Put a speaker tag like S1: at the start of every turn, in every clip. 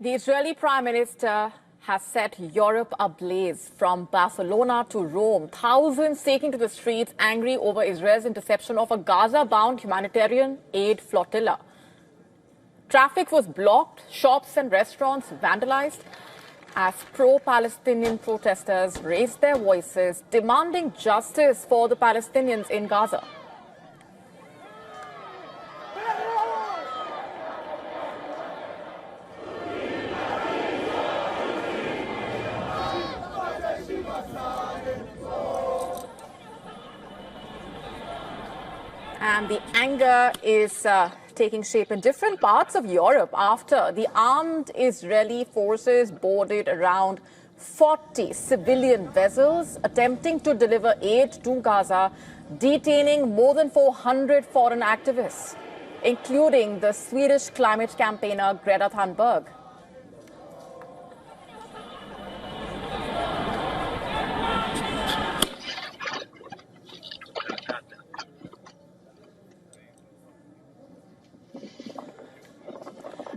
S1: The Israeli Prime Minister has set Europe ablaze from Barcelona to Rome. Thousands taking to the streets angry over Israel's interception of a Gaza-bound humanitarian aid flotilla. Traffic was blocked, shops and restaurants vandalized as pro-Palestinian protesters raised their voices demanding justice for the Palestinians in Gaza. And the anger is taking shape in different parts of Europe after the armed Israeli forces boarded around 40 civilian vessels attempting to deliver aid to Gaza, detaining more than 400 foreign activists, including the Swedish climate campaigner Greta Thunberg.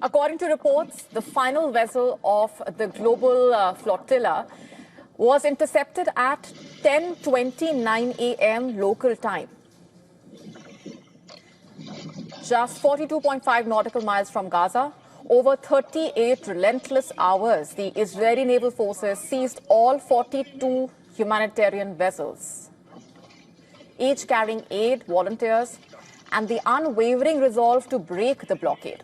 S1: According to reports, the final vessel of the Global Flotilla was intercepted at 10:29 a.m. local time. Just 42.5 nautical miles from Gaza, over 38 relentless hours, the Israeli naval forces seized all 42 humanitarian vessels, each carrying aid, volunteers, and the unwavering resolve to break the blockade.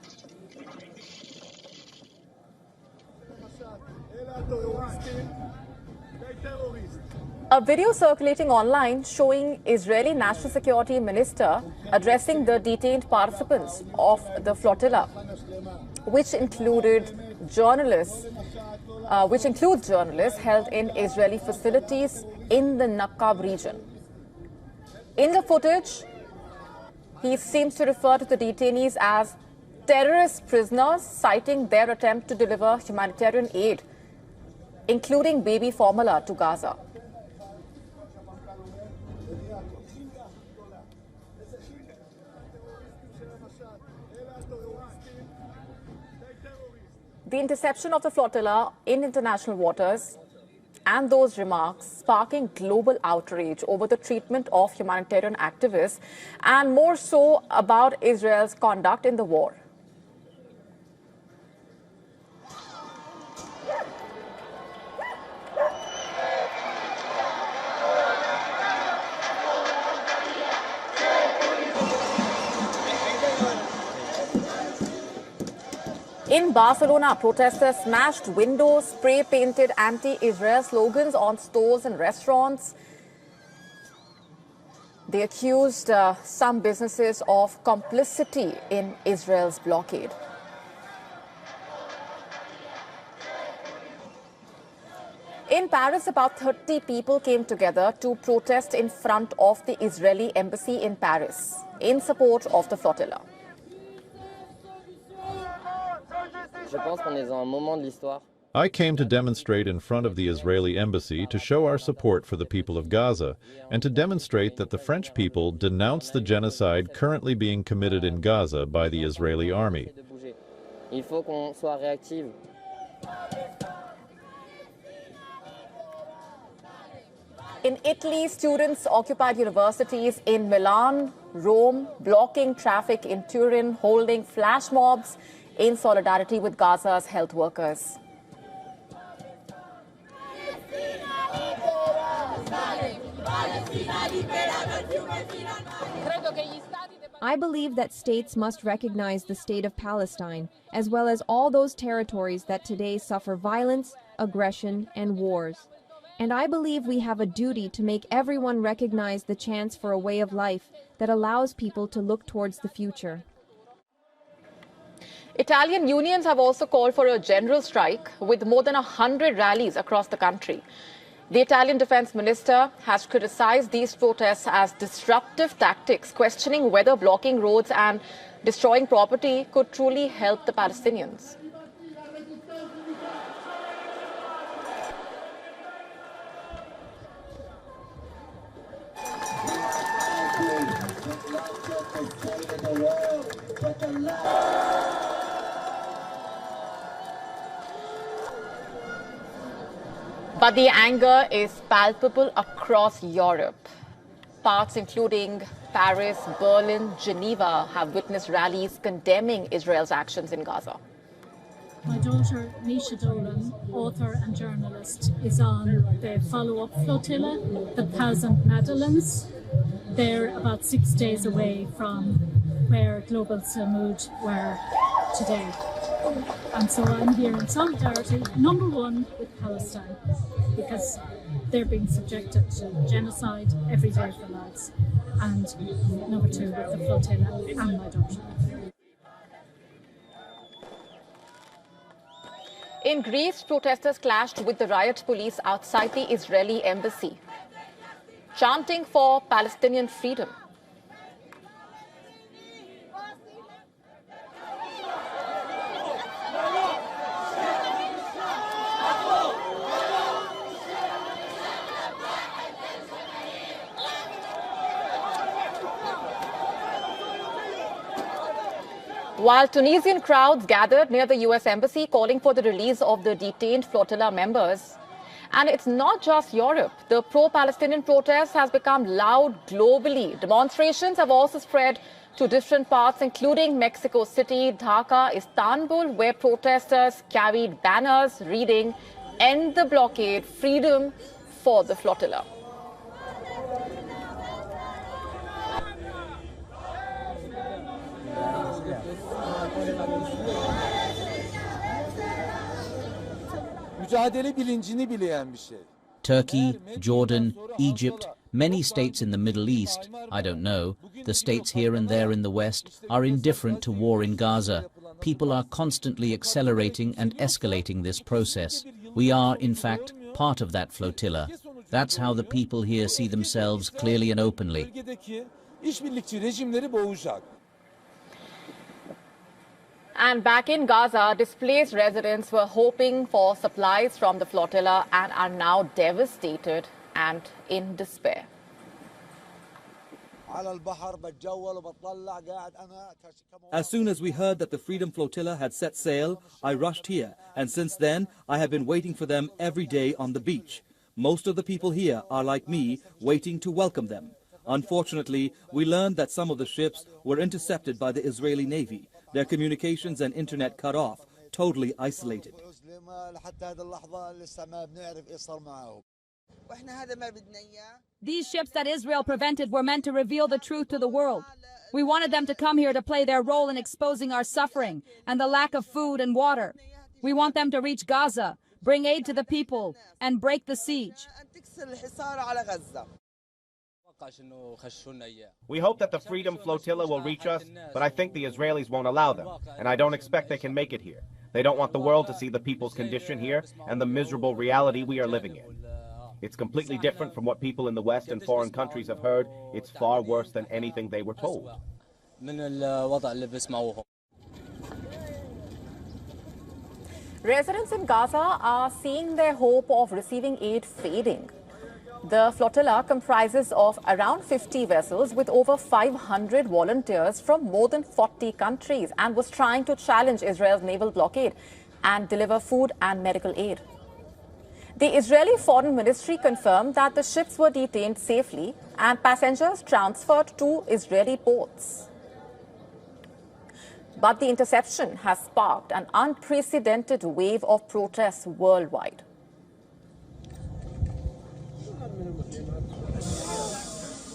S1: A video circulating online showing Israeli National Security Minister addressing the detained participants of the flotilla, which includes journalists held in Israeli facilities in the Nakab region. In the footage, he seems to refer to the detainees as terrorist prisoners, citing their attempt to deliver humanitarian aid, including baby formula, to Gaza. The interception of the flotilla in international waters and those remarks sparking global outrage over the treatment of humanitarian activists and more so about Israel's conduct in the war. In Barcelona, protesters smashed windows, spray-painted anti-Israel slogans on stores and restaurants. They accused some businesses of complicity in Israel's blockade. In Paris, about 30 people came together to protest in front of the Israeli embassy in Paris in support of the flotilla.
S2: I came to demonstrate in front of the Israeli embassy to show our support for the people of Gaza and to demonstrate that the French people denounce the genocide currently being committed in Gaza by the Israeli army.
S1: In Italy, students occupied universities in Milan, Rome, blocking traffic in Turin, holding flash mobs in solidarity with Gaza's health workers.
S3: I believe that states must recognize the state of Palestine, as well as all those territories that today suffer violence, aggression, and wars. And I believe we have a duty to make everyone recognize the chance for a way of life that allows people to look towards the future.
S1: Italian unions have also called for a general strike with more than 100 rallies across the country. The Italian defense minister has criticized these protests as disruptive tactics, questioning whether blocking roads and destroying property could truly help the Palestinians. But the anger is palpable across Europe. Parts including Paris, Berlin, Geneva have witnessed rallies condemning Israel's actions in Gaza.
S4: My daughter, Misha Dolan, author and journalist, is on the follow-up flotilla, the 1,000 Madeleines. They're about 6 days away from where Global Sumud were today. And so I'm here in solidarity, number one, with Palestine, because they're being subjected to genocide every day of their lives. And number two, with the flotilla and my daughter.
S1: In Greece, protesters clashed with the riot police outside the Israeli embassy, chanting for Palestinian freedom. While Tunisian crowds gathered near the US embassy calling for the release of the detained flotilla members. And it's not just Europe. The pro-Palestinian protest has become loud globally. Demonstrations have also spread to different parts, including Mexico City, Dhaka, Istanbul, where protesters carried banners reading, "End the blockade, freedom for the flotilla."
S5: Turkey, Jordan, Egypt, many states in the Middle East, I don't know, the states here and there in the West, are indifferent to war in Gaza. People are constantly accelerating and escalating this process. We are, in fact, part of that flotilla. That's how the people here see themselves clearly and openly.
S1: And back in Gaza, displaced residents were hoping for supplies from the flotilla and are now devastated and in despair.
S6: As soon as we heard that the Freedom Flotilla had set sail, I rushed here, and since then I have been waiting for them every day on the beach. Most of the people here are like me, waiting to welcome them. Unfortunately, we learned that some of the ships were intercepted by the Israeli Navy, their communications and internet cut off, totally isolated.
S7: These ships that Israel prevented were meant to reveal the truth to the world. We wanted them to come here to play their role in exposing our suffering and the lack of food and water. We want them to reach Gaza, bring aid to the people, and break the siege.
S8: We hope that the Freedom Flotilla will reach us, but I think the Israelis won't allow them, and I don't expect they can make it here. They don't want the world to see the people's condition here and the miserable reality we are living in. It's completely different from what people in the West and foreign countries have heard. It's far worse than anything they were told.
S1: Residents in Gaza are seeing their hope of receiving aid fading. The flotilla comprises of around 50 vessels with over 500 volunteers from more than 40 countries and was trying to challenge Israel's naval blockade and deliver food and medical aid. The Israeli Foreign Ministry confirmed that the ships were detained safely and passengers transferred to Israeli ports. But the interception has sparked an unprecedented wave of protests worldwide.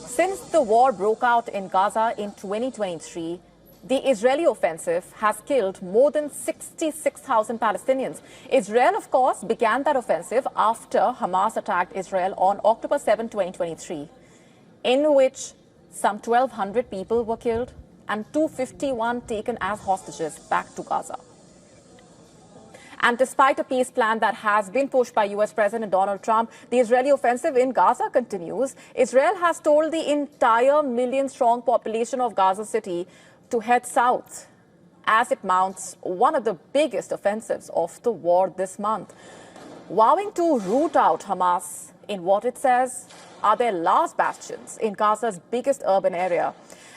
S1: Since the war broke out in Gaza in 2023, the Israeli offensive has killed more than 66,000 Palestinians. Israel, of course, began that offensive after Hamas attacked Israel on October 7, 2023, in which some 1,200 people were killed and 251 taken as hostages back to Gaza. And despite a peace plan that has been pushed by US President Donald Trump, the Israeli offensive in Gaza continues. Israel has told the entire million-strong population of Gaza City to head south as it mounts one of the biggest offensives of the war this month, vowing to root out Hamas in what it says are their last bastions in Gaza's biggest urban area.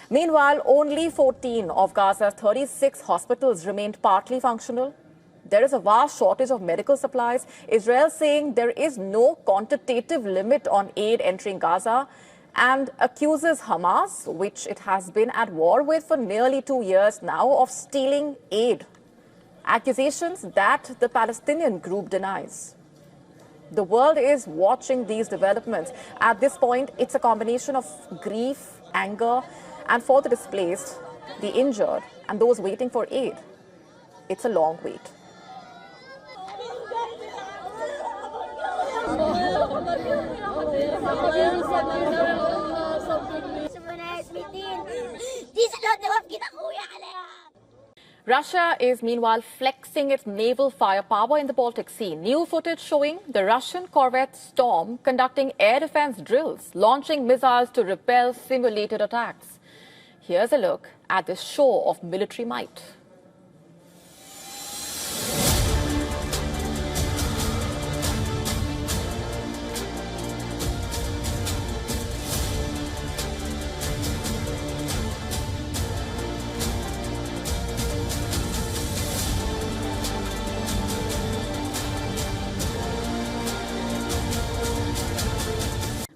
S1: Meanwhile, only 14 of Gaza's 36 hospitals remained partly functional, There is a vast shortage of medical supplies. Israel saying there is no quantitative limit on aid entering Gaza and accuses Hamas, which it has been at war with for nearly 2 years now, of stealing aid. Accusations that the Palestinian group denies. The world is watching these developments. At this point, it's a combination of grief, anger, and for the displaced, the injured, and those waiting for aid. It's a long wait. Russia is meanwhile flexing its naval firepower in the Baltic Sea. New footage showing the Russian corvette Storm conducting air defense drills, launching missiles to repel simulated attacks. Here's a look at this show of military might.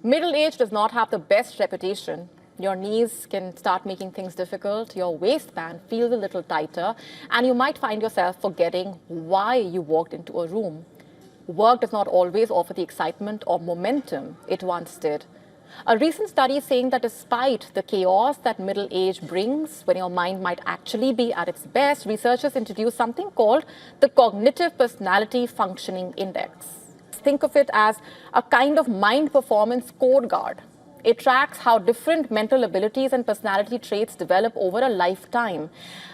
S1: Middle age does not have the best reputation. Your knees can start making things difficult, your waistband feels a little tighter, and you might find yourself forgetting why you walked into a room. Work does not always offer the excitement or momentum it once did. A recent study saying that despite the chaos that middle age brings, when your mind might actually be at its best, researchers introduced something called the Cognitive Personality Functioning Index. Think of it as a kind of mind performance scorecard. It tracks how different mental abilities and personality traits develop over a lifetime.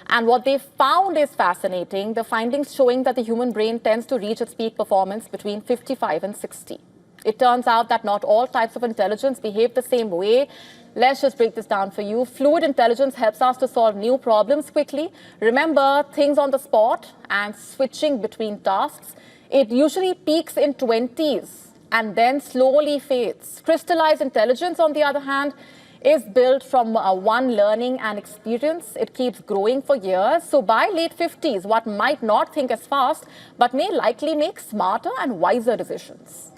S1: And what they found is fascinating, the findings showing that the human brain tends to reach its peak performance between 55 and 60. It turns out that not all types of intelligence behave the same way. Let's just break this down for you. Fluid intelligence helps us to solve new problems quickly, remember things on the spot, and switching between tasks. It usually peaks in 20s and then slowly fades. Crystallized intelligence, on the other hand, is built from one learning and experience. It keeps growing for years. So by late 50s, what might not think as fast, but may likely make smarter and wiser decisions.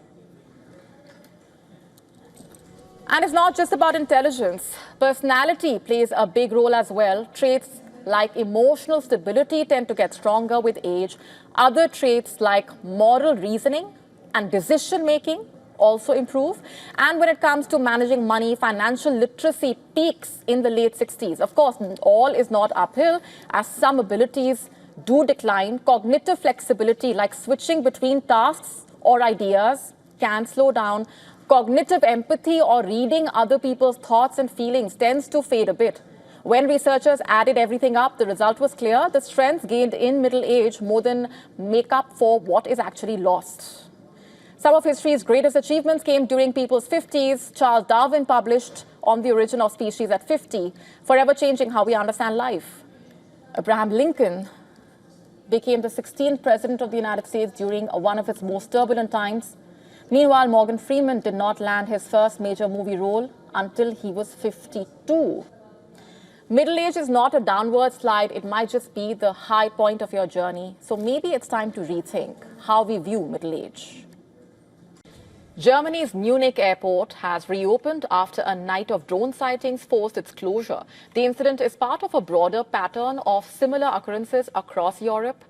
S1: And it's not just about intelligence. Personality plays a big role as well. Traits like emotional stability tend to get stronger with age. Other traits like moral reasoning and decision-making also improve. And when it comes to managing money, financial literacy peaks in the late 60s. Of course, all is not uphill, as some abilities do decline. Cognitive flexibility, like switching between tasks or ideas, can slow down. Cognitive empathy or reading other people's thoughts and feelings tends to fade a bit. When researchers added everything up, the result was clear. The strengths gained in middle age more than make up for what is actually lost. Some of history's greatest achievements came during people's 50s. Charles Darwin published On the Origin of Species at 50, forever changing how we understand life. Abraham Lincoln became the 16th president of the United States during one of its most turbulent times. Meanwhile, Morgan Freeman did not land his first major movie role until he was 52. Middle age is not a downward slide, it might just be the high point of your journey. So maybe it's time to rethink how we view middle age. Germany's Munich airport has reopened after a night of drone sightings forced its closure. The incident is part of a broader pattern of similar occurrences across Europe,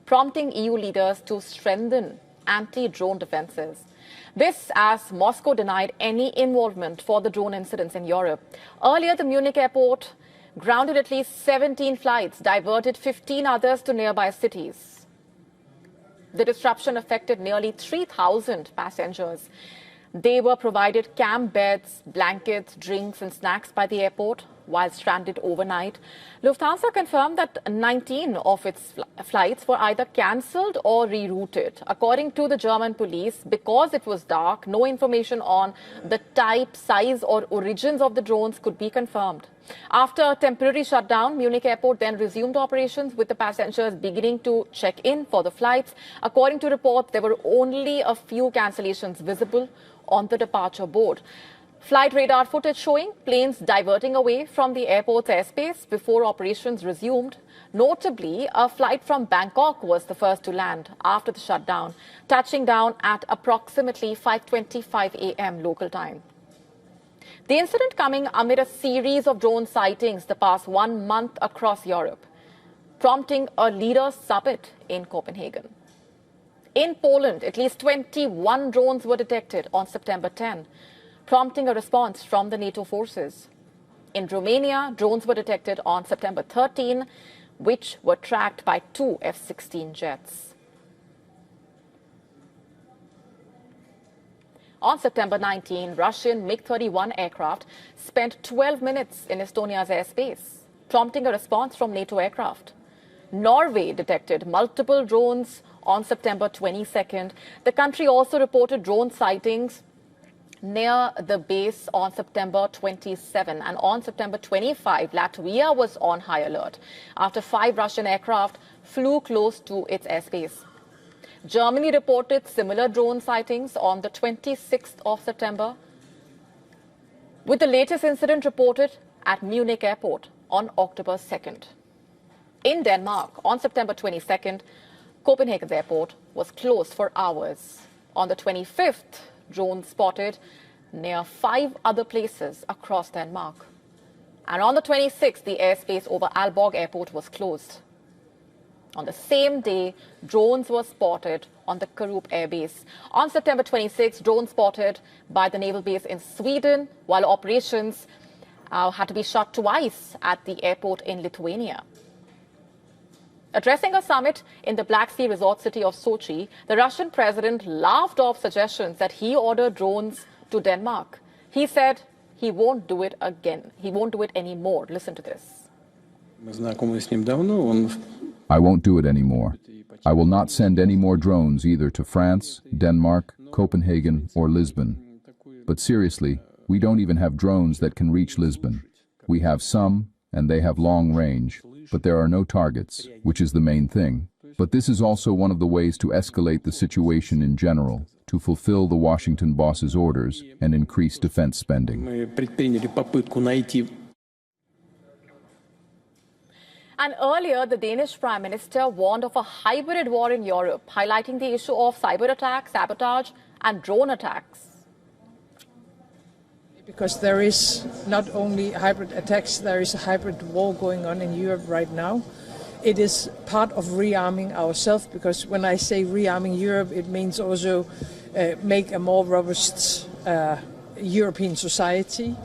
S1: prompting EU leaders to strengthen anti-drone defenses. This as Moscow denied any involvement for the drone incidents in Europe. Earlier, the Munich airport grounded at least 17 flights, diverted 15 others to nearby cities. The disruption affected nearly 3,000 passengers. They were provided camp beds, blankets, drinks and snacks by the airport while stranded overnight. Lufthansa confirmed that 19 of its flights were either cancelled or rerouted. According to the German police, because it was dark, no information on the type, size or origins of the drones could be confirmed. After a temporary shutdown, Munich airport then resumed operations with the passengers beginning to check in for the flights. According to reports, there were only a few cancellations visible on the departure board. Flight radar footage showing planes diverting away from the airport's airspace before operations resumed. Notably, a flight from Bangkok was the first to land after the shutdown, touching down at approximately 5:25 a.m. local time. The incident coming amid a series of drone sightings the past 1 month across Europe, prompting a leaders' summit in Copenhagen. In Poland, at least 21 drones were detected on September 10, prompting a response from the NATO forces. In Romania, drones were detected on September 13, which were tracked by 2 F-16 jets. On September 19, Russian MiG-31 aircraft spent 12 minutes in Estonia's airspace, prompting a response from NATO aircraft. Norway detected multiple drones on September 22nd. The country also reported drone sightings near the base on September 27. And on September 25, Latvia was on high alert after 5 Russian aircraft flew close to its airspace. Germany reported similar drone sightings on the 26th of September, with the latest incident reported at Munich airport on October 2nd. In Denmark, on September 22nd, Copenhagen's airport was closed for hours. On the 25th, drones spotted near 5 other places across Denmark. And on the 26th, the airspace over Aalborg airport was closed. On the same day, drones were spotted on the Karup air base. On September 26, drones spotted by the naval base in Sweden, while operations had to be shut twice at the airport in Lithuania. Addressing a summit in the Black Sea resort city of Sochi, the Russian president laughed off suggestions that he ordered drones to Denmark. He said he won't do it again. He won't do it anymore. Listen to this.
S9: I won't do it anymore. I will not send any more drones either to France, Denmark, Copenhagen, or Lisbon. But seriously, we don't even have drones that can reach Lisbon. We have some, and they have long range, but there are no targets, which is the main thing. But this is also one of the ways to escalate the situation in general, to fulfill the Washington boss's orders and increase defense spending.
S1: And earlier, the Danish Prime Minister warned of a hybrid war in Europe, highlighting the issue of cyber attacks, sabotage, and drone attacks.
S10: Because there is not only hybrid attacks, there is a hybrid war going on in Europe right now. It is part of rearming ourselves, because when I say rearming Europe, it means also make a more robust European society.